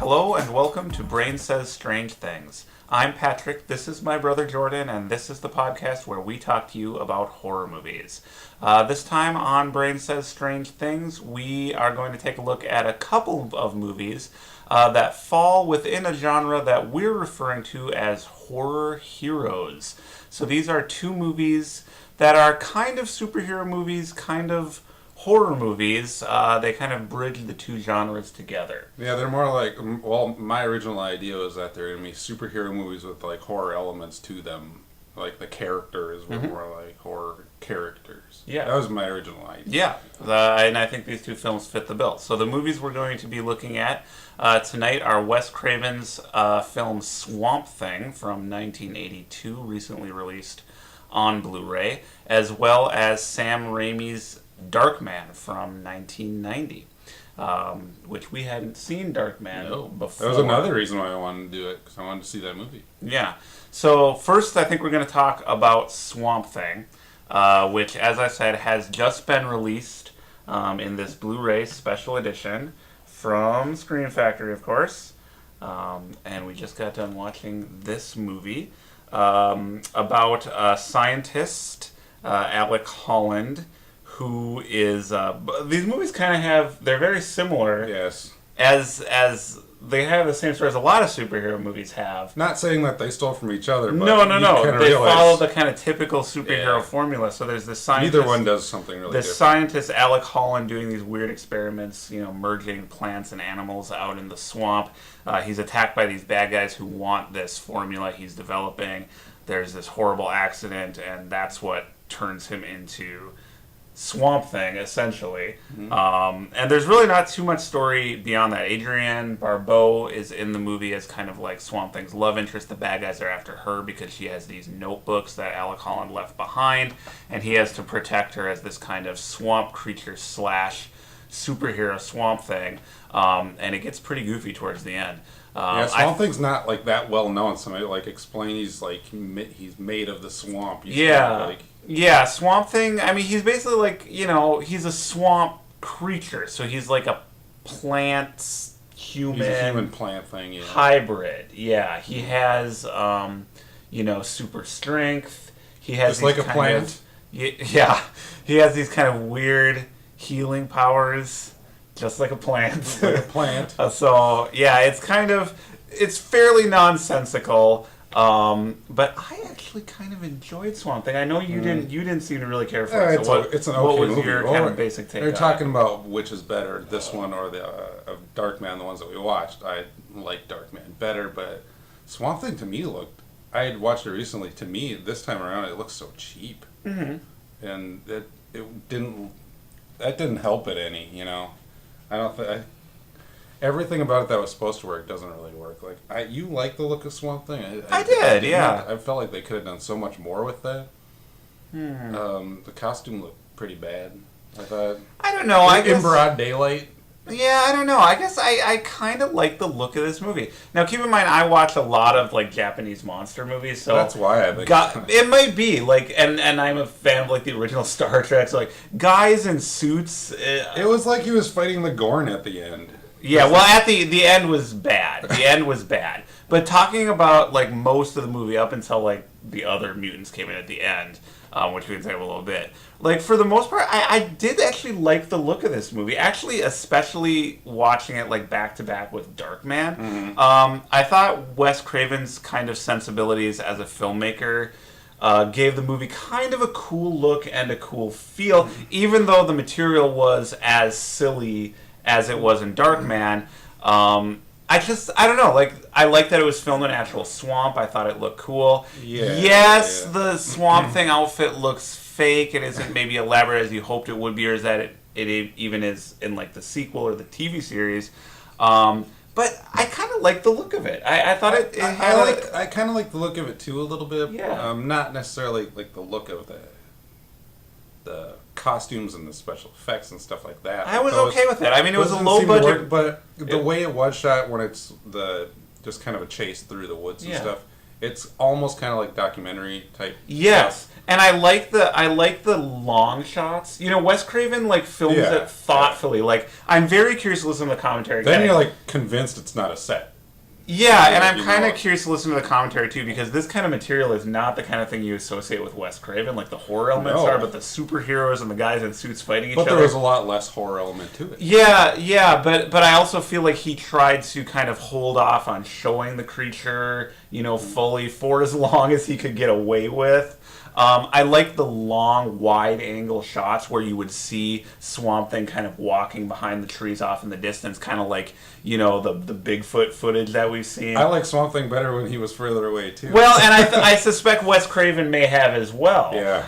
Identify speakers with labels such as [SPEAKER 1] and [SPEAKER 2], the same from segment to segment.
[SPEAKER 1] Hello and welcome to Brain Says Strange Things. I'm Patrick, this is my brother Jordan, and this is the podcast where we talk to you about horror movies. This time on Brain Says Strange Things, we are going to take a look at a couple of movies that fall within a genre that we're referring to as horror heroes. So these are two movies that are kind of superhero movies, kind of horror movies. They kind of bridge the two genres together.
[SPEAKER 2] Yeah, they're more like, well, my original idea was that they're going to be superhero movies with like horror elements to them. Like the characters were more like horror characters.
[SPEAKER 1] Yeah.
[SPEAKER 2] That was my original idea.
[SPEAKER 1] Yeah, and I think these two films fit the bill. So the movies we're going to be looking at tonight are Wes Craven's film Swamp Thing from 1982, recently released on Blu-ray, as well as Sam Raimi's Darkman from 1990, which we hadn't seen Darkman before.
[SPEAKER 2] That was another reason why I wanted to do it, because I wanted to see that movie.
[SPEAKER 1] Yeah. So first, I think we're going to talk about Swamp Thing, which, as I said, has just been released in this Blu-ray special edition from Screen Factory, of course. And we just got done watching this movie about a scientist, Alec Holland, who is these movies kind of have, they're very similar.
[SPEAKER 2] Yes.
[SPEAKER 1] As they have the same story as a lot of superhero movies have.
[SPEAKER 2] Not saying that they stole from each other, but
[SPEAKER 1] no. They follow the kind of typical superhero formula. So there's this scientist.
[SPEAKER 2] Neither one does something really different.
[SPEAKER 1] This scientist, Alec Holland, doing these weird experiments, merging plants and animals out in the swamp. He's attacked by these bad guys who want this formula he's developing. There's this horrible accident, and that's what turns him into Swamp Thing, essentially.
[SPEAKER 2] Mm-hmm.
[SPEAKER 1] And there's really not too much story beyond that. Adrienne Barbeau is in the movie as kind of like Swamp Thing's love interest. The bad guys are after her because she has these notebooks that Alec Holland left behind, and he has to protect her as this kind of swamp creature slash superhero Swamp Thing. And it gets pretty goofy towards the end.
[SPEAKER 2] Swamp Thing's not like that well known. Somebody like explain he's made of the swamp.
[SPEAKER 1] Yeah, Swamp Thing, I mean, he's basically like, he's a swamp creature. So he's like a plant, human...
[SPEAKER 2] He's a human-plant thing, yeah.
[SPEAKER 1] Hybrid, yeah. He has, super strength. He has
[SPEAKER 2] just like a plant?
[SPEAKER 1] Yeah. He has these kind of weird healing powers, just like a plant.
[SPEAKER 2] Just like a plant.
[SPEAKER 1] It's fairly nonsensical. But I actually kind of enjoyed Swamp Thing. I know you didn't seem to really care for it. So
[SPEAKER 2] it's an okay
[SPEAKER 1] what was
[SPEAKER 2] movie.
[SPEAKER 1] your kind of basic take?
[SPEAKER 2] They're talking about which is better, this one or the of Darkman, the ones that we watched. I like Darkman better, but Swamp Thing to me I had watched it recently. To me, this time around, it looks so cheap, and that didn't help it any. I don't think. Everything about it that was supposed to work doesn't really work. Like you like the look of Swamp Thing.
[SPEAKER 1] I did, yeah.
[SPEAKER 2] I felt like they could have done so much more with that. The costume looked pretty bad. I thought.
[SPEAKER 1] I don't know. I guess
[SPEAKER 2] in broad daylight.
[SPEAKER 1] Yeah, I don't know. I guess I kind of like the look of this movie. Now, keep in mind, I watch a lot of like Japanese monster movies, so
[SPEAKER 2] that's why I think
[SPEAKER 1] it might be like, and I'm a fan of like the original Star Trek. So like guys in suits.
[SPEAKER 2] It was like he was fighting the Gorn at the end.
[SPEAKER 1] Yeah, well, at the end was bad. The end was bad. But talking about like most of the movie up until like the other mutants came in at the end, which we can say a little bit. Like for the most part, I did actually like the look of this movie. Actually, especially watching it like back to back with Darkman. I thought Wes Craven's kind of sensibilities as a filmmaker gave the movie kind of a cool look and a cool feel, even though the material was as silly as it was in Darkman. I don't know, like, I like that it was filmed in an actual swamp. I thought it looked cool. The Swamp Thing outfit looks fake. It isn't maybe elaborate as you hoped it would be, or is that it even is in, like, the sequel or the TV series. But I kind of like the look of it. I thought
[SPEAKER 2] I kind of like the look of it, too, a little bit.
[SPEAKER 1] Yeah.
[SPEAKER 2] Not necessarily, like, the look of the costumes and the special effects and stuff like that.
[SPEAKER 1] I was okay with it. I mean, it was a low budget,
[SPEAKER 2] but the way it was shot when it's just kind of a chase through the woods and stuff, It's almost kind of like documentary type.
[SPEAKER 1] Yes.
[SPEAKER 2] Stuff.
[SPEAKER 1] And I like the long shots. You know, Wes Craven like films
[SPEAKER 2] Yeah,
[SPEAKER 1] it thoughtfully. Like I'm very curious to listen to the commentary.
[SPEAKER 2] Then you're like convinced it's not a set.
[SPEAKER 1] Yeah, and I'm
[SPEAKER 2] You
[SPEAKER 1] kind
[SPEAKER 2] know
[SPEAKER 1] of curious to listen to the commentary too, because this kind of material is not the kind of thing you associate with Wes Craven. Like the horror elements
[SPEAKER 2] No.
[SPEAKER 1] are, but the superheroes and the guys in suits fighting each
[SPEAKER 2] But
[SPEAKER 1] other.
[SPEAKER 2] there was a lot less horror element to it.
[SPEAKER 1] Yeah, but I also feel like he tried to kind of hold off on showing the creature, you know, fully for as long as he could get away with. I like the long, wide-angle shots where you would see Swamp Thing kind of walking behind the trees off in the distance, kind of like, you know, the Bigfoot footage that we've seen.
[SPEAKER 2] I like Swamp Thing better when he was further away, too.
[SPEAKER 1] Well, and I suspect Wes Craven may have as well.
[SPEAKER 2] Yeah.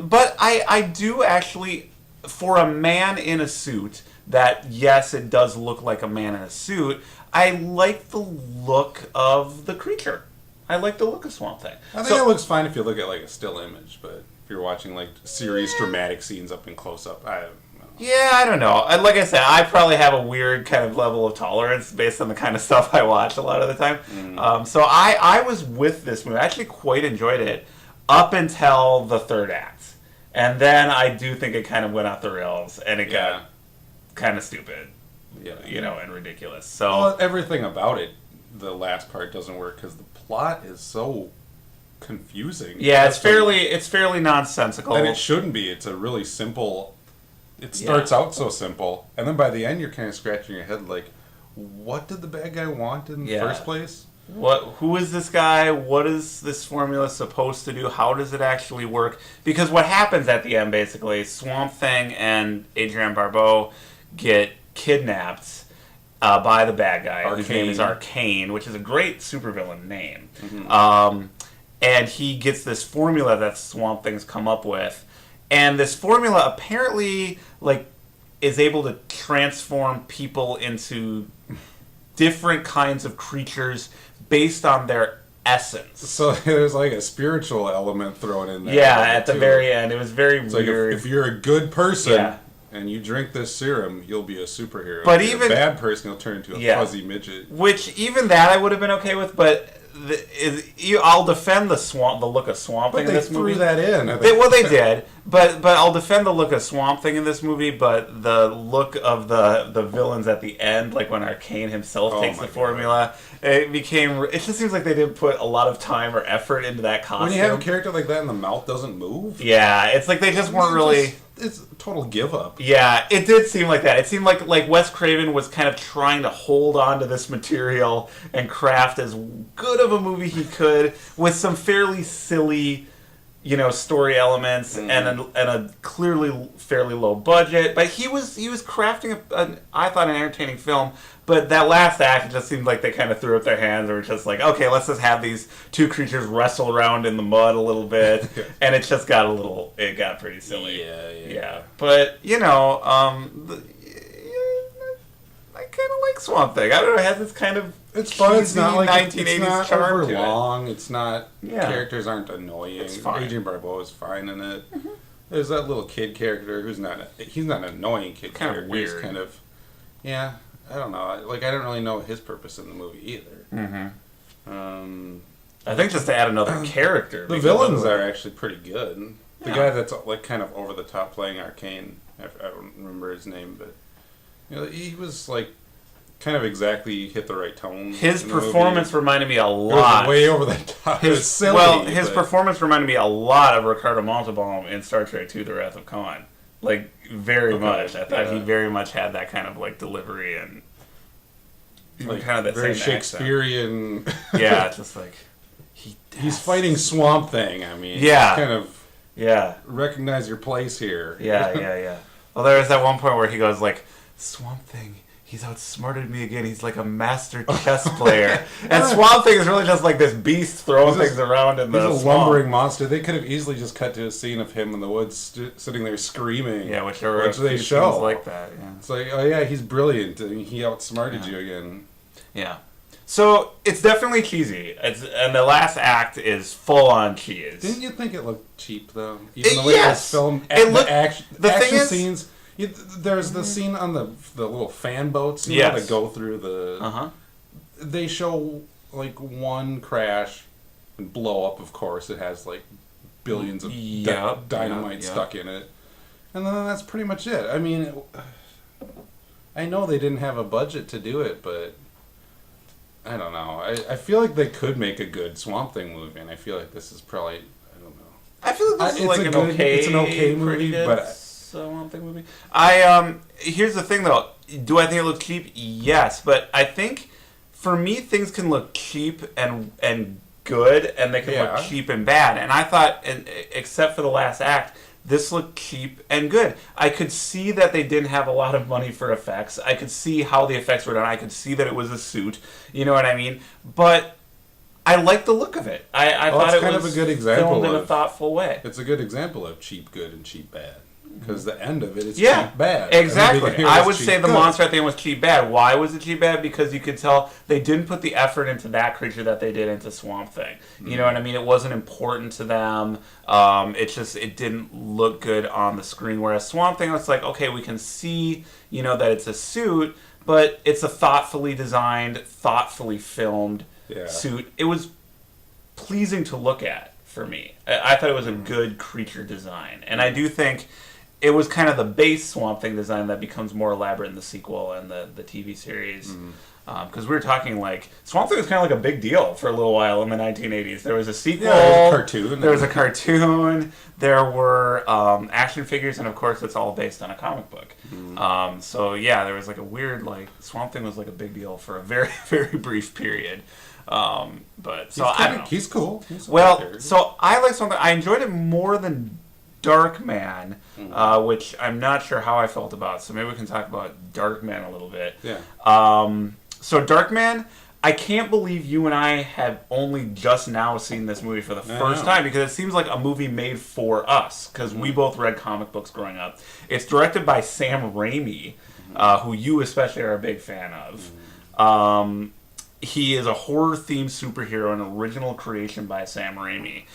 [SPEAKER 1] But I do actually, for a man in a suit, that, yes, it does look like a man in a suit, I like the look of the creature. I like the look of Swamp Thing.
[SPEAKER 2] I think it looks fine if you look at like a still image, but if you're watching like serious dramatic scenes up in close up, I don't know.
[SPEAKER 1] Yeah, I don't know. Like I said, I probably have a weird kind of level of tolerance based on the kind of stuff I watch a lot of the time. So I was with this movie. I actually quite enjoyed it up until the third act. And then I do think it kind of went off the rails and it got kind of stupid, you know, and ridiculous. So
[SPEAKER 2] Well, everything about it, the last part doesn't work because the plot is so confusing.
[SPEAKER 1] yeah, it's fairly nonsensical.
[SPEAKER 2] And it shouldn't be. It's a really simple. It starts out so simple, and then by the end, you're kind of scratching your head like, what did the bad guy want in the first place?
[SPEAKER 1] Who is this guy? What is this formula supposed to do? How does it actually work? Because what happens at the end, basically, Swamp Thing and Adrienne Barbeau get kidnapped by the bad guy, whose name is Arcane, which is a great supervillain name. And he gets this formula that Swamp Thing's come up with. And this formula apparently like is able to transform people into different kinds of creatures based on their essence.
[SPEAKER 2] So there's like a spiritual element thrown in there.
[SPEAKER 1] Yeah, at the very end. It was very weird.
[SPEAKER 2] Like if you're a good person and you drink this serum, you'll be a superhero.
[SPEAKER 1] But
[SPEAKER 2] if
[SPEAKER 1] even
[SPEAKER 2] you're a bad person, you'll turn into a fuzzy midget.
[SPEAKER 1] Which even that I would have been okay with, but I'll defend the look of Swamp Thing in this movie.
[SPEAKER 2] They threw that in.
[SPEAKER 1] They did, but I'll defend the look of Swamp Thing in this movie. But the look of the villains at the end, like when Arcane himself takes the formula, it just seems like they didn't put a lot of time or effort into that costume.
[SPEAKER 2] When you have a character like that and the mouth doesn't move,
[SPEAKER 1] it's like they just weren't really.
[SPEAKER 2] It's a total give up.
[SPEAKER 1] Yeah, it did seem like that. It seemed like Wes Craven was kind of trying to hold on to this material and craft as good of a movie he could with some fairly silly, you know, story elements and a clearly fairly low budget. But he was crafting I thought an entertaining film. But that last act, it just seemed like they kind of threw up their hands and were just like, okay, let's just have these two creatures wrestle around in the mud a little bit. And it just got it got pretty silly. Yeah. But, you know, I kind of like Swamp Thing. I don't know, it has this kind of
[SPEAKER 2] it's fun. It's not like
[SPEAKER 1] 1980s
[SPEAKER 2] it's not
[SPEAKER 1] charm
[SPEAKER 2] over
[SPEAKER 1] to
[SPEAKER 2] long. It's not characters aren't annoying.
[SPEAKER 1] It's fine.
[SPEAKER 2] Adrienne Barbeau is fine in it. There's that little kid character who's he's not an annoying kid
[SPEAKER 1] kind
[SPEAKER 2] character.
[SPEAKER 1] Of weird.
[SPEAKER 2] He's kind of I don't know. Like I don't really know his purpose in the movie either.
[SPEAKER 1] I think just to add another character.
[SPEAKER 2] The villains are actually pretty good. The guy that's like kind of over the top playing Arcane, I don't remember his name, but you know he was like kind of exactly hit the right tone.
[SPEAKER 1] His performance reminded me a lot.
[SPEAKER 2] It was way over the top. It was silly.
[SPEAKER 1] His performance reminded me a lot of Ricardo Montalban in Star Trek II: The Wrath of Khan. Like very much. I thought he very much had that kind of like delivery and
[SPEAKER 2] like
[SPEAKER 1] kind of that
[SPEAKER 2] very
[SPEAKER 1] same
[SPEAKER 2] Shakespearean.
[SPEAKER 1] Yeah, just like
[SPEAKER 2] he's fighting Swamp Thing. I mean, kind of recognize your place here.
[SPEAKER 1] Yeah. Well, there was that one point where he goes like, Swamp Thing. He's outsmarted me again. He's like a master chess player. And Swamp Thing is really just like this beast throwing things around in the swamp.
[SPEAKER 2] He's a lumbering monster. They could have easily just cut to a scene of him in the woods sitting there screaming.
[SPEAKER 1] Yeah, which
[SPEAKER 2] they show.
[SPEAKER 1] Like that, yeah.
[SPEAKER 2] It's like, oh yeah, he's brilliant. I mean, he outsmarted you again.
[SPEAKER 1] Yeah. So, it's definitely cheesy. And the last act is full-on cheese.
[SPEAKER 2] Didn't you think it looked cheap, though? Even the way it was filmed. The action scenes... There's the scene on the little fan boats that go through the... They show, like, one crash and blow up. Of course, it has like billions of dynamite stuck in it, and then that's pretty much it. I mean, I know they didn't have a budget to do it, but I don't know. I feel like they could make a good Swamp Thing movie, and I feel like this is probably, I don't know.
[SPEAKER 1] I feel like this is like
[SPEAKER 2] it's an okay movie, but
[SPEAKER 1] Swamp Thing movie. Here's the thing though. Do I think it looks cheap? Yes, but I think for me things can look cheap and good, and they can look cheap and bad. And I thought, except for the last act, this looked cheap and good. I could see that they didn't have a lot of money for effects. I could see how the effects were done. I could see that it was a suit. You know what I mean? But I liked the look of it. I thought it was
[SPEAKER 2] a good example
[SPEAKER 1] filmed in a thoughtful way.
[SPEAKER 2] It's a good example of cheap good and cheap bad. Because the end of it is cheap bad.
[SPEAKER 1] Exactly. I would say the monster at the end was cheap bad. Why was it cheap bad? Because you could tell they didn't put the effort into that creature that they did into Swamp Thing. You know what I mean? It wasn't important to them. It didn't look good on the screen. Whereas Swamp Thing was like, okay, we can see, that it's a suit, but it's a thoughtfully designed, thoughtfully filmed suit. It was pleasing to look at for me. I thought it was a good creature design. And I do think it was kind of the base Swamp Thing design that becomes more elaborate in the sequel and the TV series. Because we were talking like Swamp Thing was kind of like a big deal for a little while in the 1980s. There was a sequel.
[SPEAKER 2] Yeah, there was a cartoon.
[SPEAKER 1] There was a cartoon. There were action figures, and of course, it's all based on a comic book. There was like a weird Swamp Thing was like a big deal for a very very brief period. I don't know.
[SPEAKER 2] He's cool.
[SPEAKER 1] So I like Swamp Thing. I enjoyed it more than Darkman, which I'm not sure how I felt about. So maybe we can talk about Darkman a little bit.
[SPEAKER 2] Yeah.
[SPEAKER 1] So Darkman, I can't believe you and I have only just now seen this movie for the first time, because it seems like a movie made for us, because we both read comic books growing up. It's directed by Sam Raimi, who you especially are a big fan of. He is a horror-themed superhero, an original creation by Sam Raimi.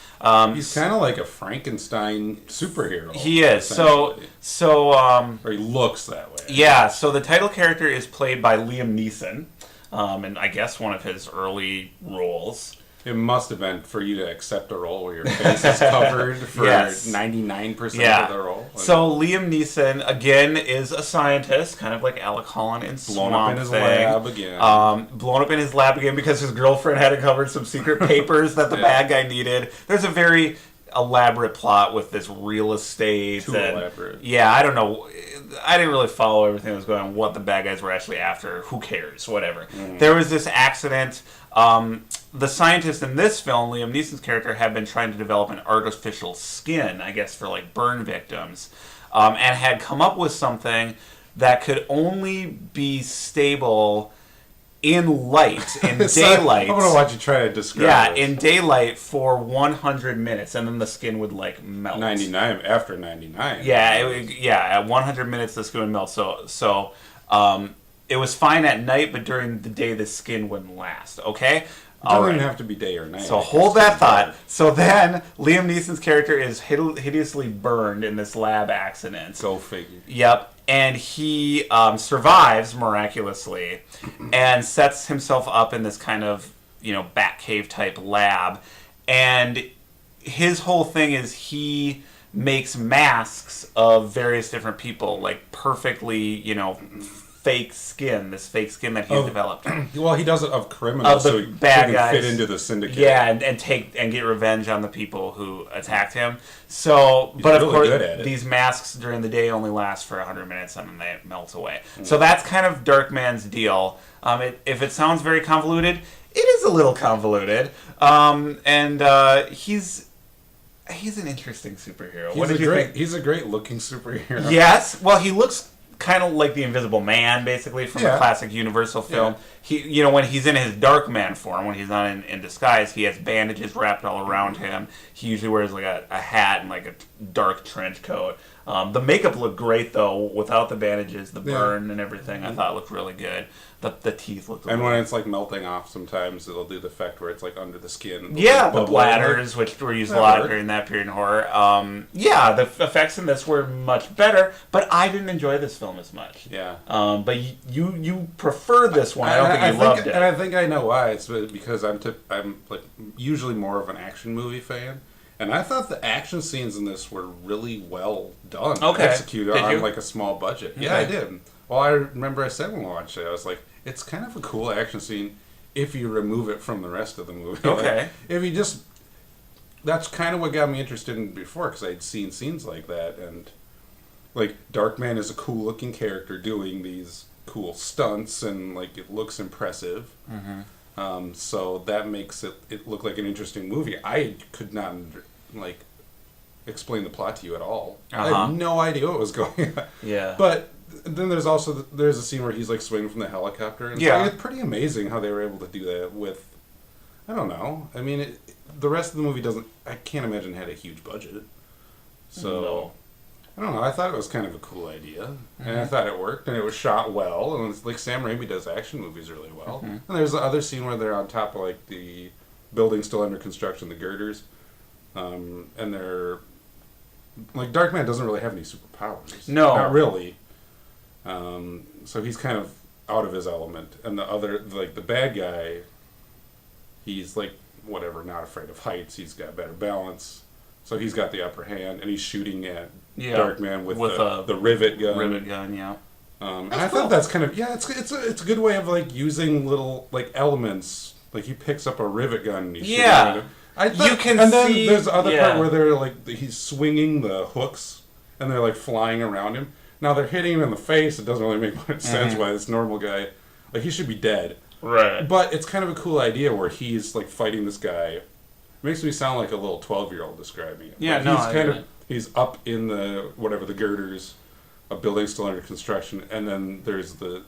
[SPEAKER 2] He's kind of like a Frankenstein superhero.
[SPEAKER 1] He is. Or
[SPEAKER 2] he looks that way.
[SPEAKER 1] Yeah, so the title character is played by Liam Neeson, and I guess one of his early roles.
[SPEAKER 2] It must have been for you to accept a role where your face is covered for 99% of the role.
[SPEAKER 1] So Liam Neeson, again, is a scientist, kind of like Alec Holland in Swamp Thing.
[SPEAKER 2] Blown up in his lab again.
[SPEAKER 1] Blown up in his lab again because his girlfriend had uncovered some secret papers that the bad guy needed. There's a very elaborate plot with this real estate.
[SPEAKER 2] Too elaborate.
[SPEAKER 1] Yeah, I don't know. I didn't really follow everything that was going on, what the bad guys were actually after. Who cares? Whatever. There was this accident. The scientist in this film, Liam Neeson's character, had been trying to develop an artificial skin, I guess, for burn victims, and had come up with something that could only be stable in light, in daylight.
[SPEAKER 2] I'm gonna watch you try to describe.
[SPEAKER 1] In daylight for 100 minutes, and then the skin would melt.
[SPEAKER 2] 99 after 99.
[SPEAKER 1] At 100 minutes the skin would melt. So it was fine at night, but during the day the skin wouldn't last. Okay.
[SPEAKER 2] It doesn't even have to be day or night.
[SPEAKER 1] So hold that thought. So then Liam Neeson's character is hideously burned in this lab accident.
[SPEAKER 2] Go figure.
[SPEAKER 1] Yep. And he survives miraculously and sets himself up in this kind of, Batcave type lab. And his whole thing is he makes masks of various different people, perfectly, fake skin that he's developed.
[SPEAKER 2] Well, he does it of criminals,
[SPEAKER 1] of the bad guys,
[SPEAKER 2] fit into the syndicate.
[SPEAKER 1] Yeah, and get revenge on the people who attacked him. So, but of course, these masks during the day only last for 100 minutes, and then they melt away. So that's kind of Darkman's deal. If it sounds very convoluted, it is a little convoluted. He's an interesting superhero.
[SPEAKER 2] He's a great looking superhero.
[SPEAKER 1] Yes. Well, he looks kind of like the Invisible Man, basically, from the classic Universal film. He, when he's in his Darkman form, when he's not in disguise, he has bandages wrapped all around him. He usually wears a hat and a dark trench coat. The makeup looked great though, without the bandages, the burn and everything. I thought looked really good. The teeth looked.
[SPEAKER 2] And when it's like melting off, sometimes it'll do the effect where it's like under the skin.
[SPEAKER 1] Yeah, the bladders, which were used a lot during that period in horror. Yeah, the effects in this were much better, but I didn't enjoy this film as much.
[SPEAKER 2] Yeah.
[SPEAKER 1] But you prefer this one. I don't think you loved it.
[SPEAKER 2] And I think I know why. It's because I'm like usually more of an action movie fan. And I thought the action scenes in this were really well done.
[SPEAKER 1] Okay.
[SPEAKER 2] Executed on like a small budget. Okay. Yeah, I did. Well, I remember I said when we watched it, I was like, it's kind of a cool action scene if you remove it from the rest of the movie.
[SPEAKER 1] Okay.
[SPEAKER 2] Like, if you just... That's kind of what got me interested in before, because I'd seen scenes like that. And, like, Darkman is a cool-looking character doing these cool stunts, and, like, it looks impressive. Mm-hmm. So that makes it look like an interesting movie. I could not... like explain the plot to you at all. I had no idea what was going on.
[SPEAKER 1] Yeah.
[SPEAKER 2] But then there's a scene where he's like swinging from the helicopter, and it's pretty amazing how they were able to do that with, I don't know. I mean, the rest of the movie doesn't. I can't imagine it had a huge budget. So I don't know. I thought it was kind of a cool idea, and I thought it worked, and it was shot well, and it's like Sam Raimi does action movies really well. And there's the other scene where they're on top of like the building still under construction, the girders. And they're like Darkman doesn't really have any superpowers.
[SPEAKER 1] No,
[SPEAKER 2] not really. So he's kind of out of his element, and the other, like the bad guy, he's like whatever, not afraid of heights. He's got better balance, so he's got the upper hand, and he's shooting at Darkman with the rivet gun.
[SPEAKER 1] Rivet gun, yeah.
[SPEAKER 2] And I thought that's kind of it's a good way of like using little like elements. Like he picks up a rivet gun. And he's shooting at him.
[SPEAKER 1] You can
[SPEAKER 2] and then
[SPEAKER 1] see,
[SPEAKER 2] there's the other part where they're like he's swinging the hooks and they're like flying around him. Now they're hitting him in the face. It doesn't really make much sense why this normal guy, like he should be dead.
[SPEAKER 1] Right.
[SPEAKER 2] But it's kind of a cool idea where he's like fighting this guy. It makes me sound like a little 12-year-old describing it.
[SPEAKER 1] Yeah,
[SPEAKER 2] but he's up in the the girders, a building still under construction, and then there's the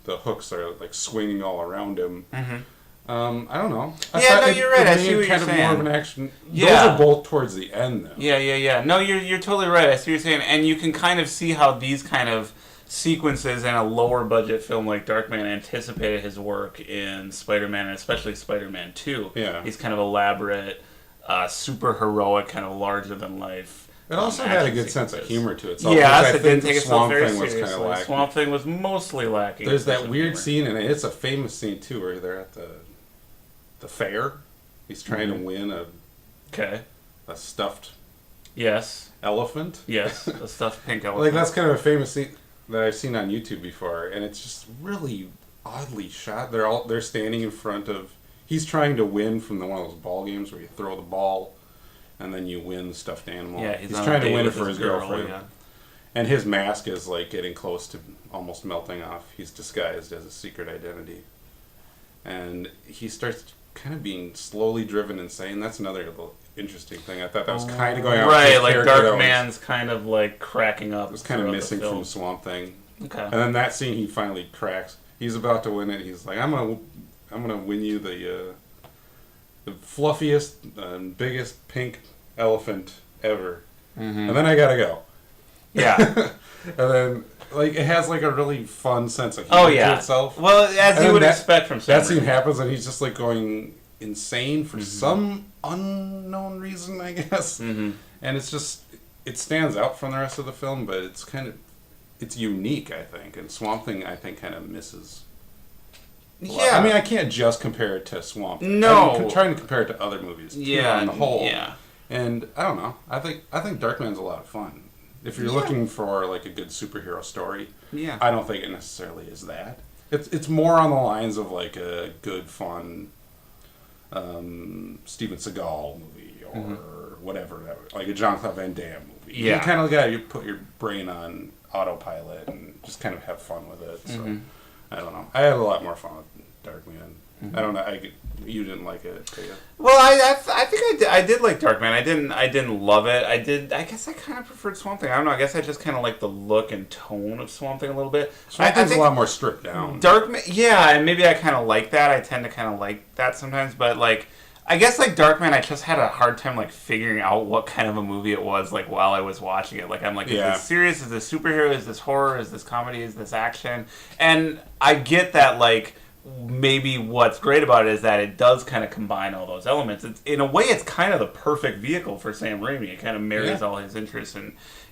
[SPEAKER 2] hooks are like swinging all around him. Mm-hmm. I don't know.
[SPEAKER 1] You're right. I see what you're saying.
[SPEAKER 2] More of an action. Those are both towards the end, though.
[SPEAKER 1] Yeah. No, you're totally right. I see what you're saying, and you can kind of see how these kind of sequences in a lower budget film like Darkman anticipated his work in Spider-Man, and especially Spider-Man 2.
[SPEAKER 2] Yeah,
[SPEAKER 1] he's kind of elaborate, super heroic, kind of larger than life.
[SPEAKER 2] It also had a good sense of humor to it.
[SPEAKER 1] Yes, it didn't take itself very seriously.
[SPEAKER 2] Was kind of lacking.
[SPEAKER 1] Swamp Thing was mostly lacking.
[SPEAKER 2] There's that weird scene, and it's a famous scene too, where they're at the fair. He's trying to win a stuffed elephant.
[SPEAKER 1] Yes, a stuffed pink elephant.
[SPEAKER 2] Like that's kind of a famous scene that I've seen on YouTube before, and it's just really oddly shot. They're standing in front of. He's trying to win from one of those ball games where you throw the ball, and then you win the stuffed animal.
[SPEAKER 1] Yeah,
[SPEAKER 2] he's trying to win it for his girlfriend. Yeah. And his mask is like getting close to almost melting off. He's disguised as a secret identity, and he starts kind of being slowly driven insane. That's another little interesting thing. I thought that was kind of going on.
[SPEAKER 1] Right, like Darkman's kind of like cracking up.
[SPEAKER 2] It was kind of missing from Swamp Thing.
[SPEAKER 1] Okay.
[SPEAKER 2] And then that scene, he finally cracks. He's about to win it. He's like, "I'm gonna win you the fluffiest, biggest pink elephant ever." Mm-hmm. And then I gotta go.
[SPEAKER 1] Yeah.
[SPEAKER 2] And then. Like, it has, like, a really fun sense of humor to itself.
[SPEAKER 1] Well, as you would expect from
[SPEAKER 2] Sam Raimi. That scene happens, and he's just, like, going insane for some unknown reason, I guess. Mm-hmm. And it's just... It stands out from the rest of the film, but it's kind of... It's unique, I think. And Swamp Thing, I think, kind of misses... Yeah. I mean, I can't just compare it to Swamp Thing.
[SPEAKER 1] No.
[SPEAKER 2] I'm trying to compare it to other movies, too, on the whole.
[SPEAKER 1] Yeah.
[SPEAKER 2] And, I don't know. I think Darkman's a lot of fun. If you're looking for like a good superhero story, I don't think it necessarily is that. It's more on the lines of like a good, fun Steven Seagal movie or whatever, like a Jean-Claude Van Damme movie. Yeah, you kind of got to put your brain on autopilot and just kind of have fun with it. So I don't know. I had a lot more fun with Darkman. I don't know. You didn't like it, did you?
[SPEAKER 1] Well, I think I did like Darkman. I didn't love it. I guess I kind of preferred Swamp Thing. I don't know. I guess I just kind of like the look and tone of Swamp Thing a little bit.
[SPEAKER 2] Swamp Thing's a lot more stripped down.
[SPEAKER 1] Darkman, yeah, and maybe I kind of like that. I tend to kind of like that sometimes, but like I guess like Darkman, I just had a hard time like figuring out what kind of a movie it was like while I was watching it. Like I'm like, is this serious? Is this superhero? Is this horror? Is this comedy? Is this action? And I get that like maybe what's great about it is that it does kind of combine all those elements. It's in a way it's kind of the perfect vehicle for Sam Raimi. It kind of marries all his interests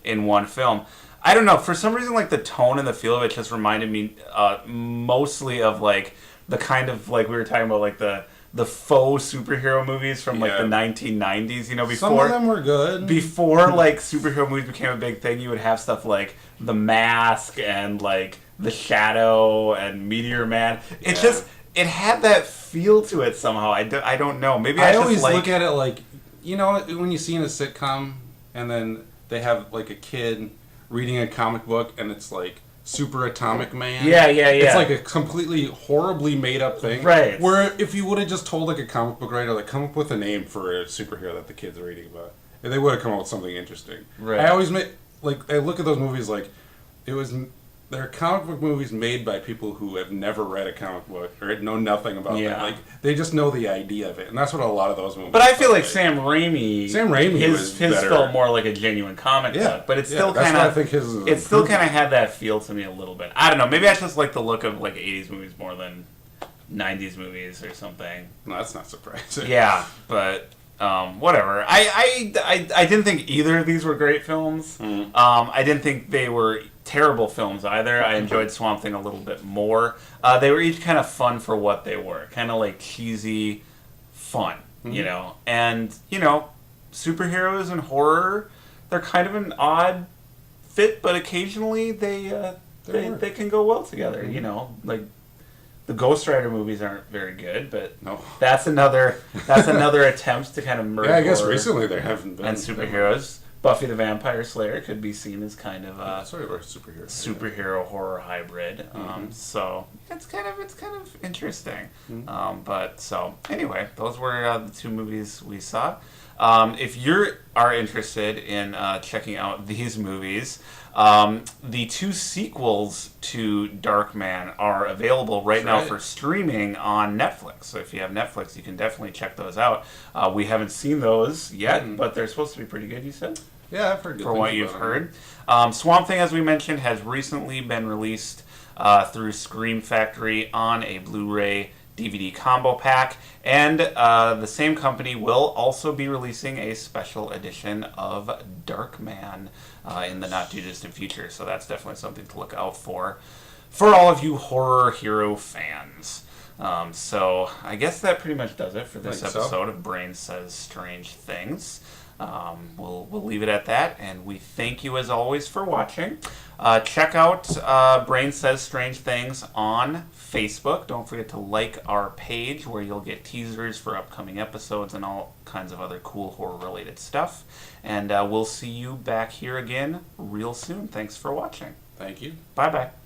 [SPEAKER 1] in one film. I don't know, for some reason like the tone and the feel of it just reminded me mostly of like the kind of like we were talking about like the faux superhero movies from like the 1990s, you know, before
[SPEAKER 2] some of them were good.
[SPEAKER 1] Before like superhero movies became a big thing, you would have stuff like The Mask and like The Shadow and Meteor Man. It just it had that feel to it somehow. I don't know. Maybe I
[SPEAKER 2] always
[SPEAKER 1] like,
[SPEAKER 2] look at it like, you know, when you see in a sitcom and then they have like a kid reading a comic book and it's like Super Atomic Man.
[SPEAKER 1] Yeah.
[SPEAKER 2] It's like a completely horribly made up thing.
[SPEAKER 1] Right.
[SPEAKER 2] Where if you would have just told like a comic book writer, like come up with a name for a superhero that the kid's reading about, and they would have come up with something interesting.
[SPEAKER 1] Right.
[SPEAKER 2] I always I look at those movies like they're comic book movies made by people who have never read a comic book or know nothing about them. Like they just know the idea of it, and that's what a lot of those movies.
[SPEAKER 1] But I feel like Sam Raimi
[SPEAKER 2] his
[SPEAKER 1] felt more like a genuine comic book, but it's still kind of it still kind of had that feel to me a little bit. I don't know. Maybe I just like the look of like 80s movies more than 90s movies or something.
[SPEAKER 2] No, that's not surprising.
[SPEAKER 1] Yeah, but whatever. I didn't think either of these were great films. I didn't think they were terrible films either. I enjoyed Swamp Thing a little bit more. They were each kind of fun for what they were. Kind of like cheesy fun, you know. And, you know, superheroes and horror, they're kind of an odd fit, but occasionally they can go well together, you know. Like the Ghost Rider movies aren't very good, but that's another attempt to kind of merge.
[SPEAKER 2] Yeah, I guess recently there haven't been.
[SPEAKER 1] And superheroes. Buffy the Vampire Slayer could be seen as kind of a superhero horror hybrid. So it's kind of interesting. But so anyway, those were the two movies we saw. If you are interested in checking out these movies, the two sequels to Darkman are available right now for streaming on Netflix. So if you have Netflix, you can definitely check those out. We haven't seen those yet, but they're supposed to be pretty good, you said?
[SPEAKER 2] Yeah, I've heard good
[SPEAKER 1] for what you've heard. Swamp Thing, as we mentioned, has recently been released through Scream Factory on a Blu-ray DVD combo pack, and the same company will also be releasing a special edition of Darkman in the not-too-distant future, so that's definitely something to look out for all of you horror hero fans. So I guess that pretty much does it for this episode of Brain Says Strange Things. We'll leave it at that, and we thank you as always for watching. Check out Brain Says Strange Things on Facebook. Don't forget to like our page where you'll get teasers for upcoming episodes and all kinds of other cool horror-related stuff. And we'll see you back here again real soon. Thanks for watching.
[SPEAKER 2] Thank you.
[SPEAKER 1] Bye-bye.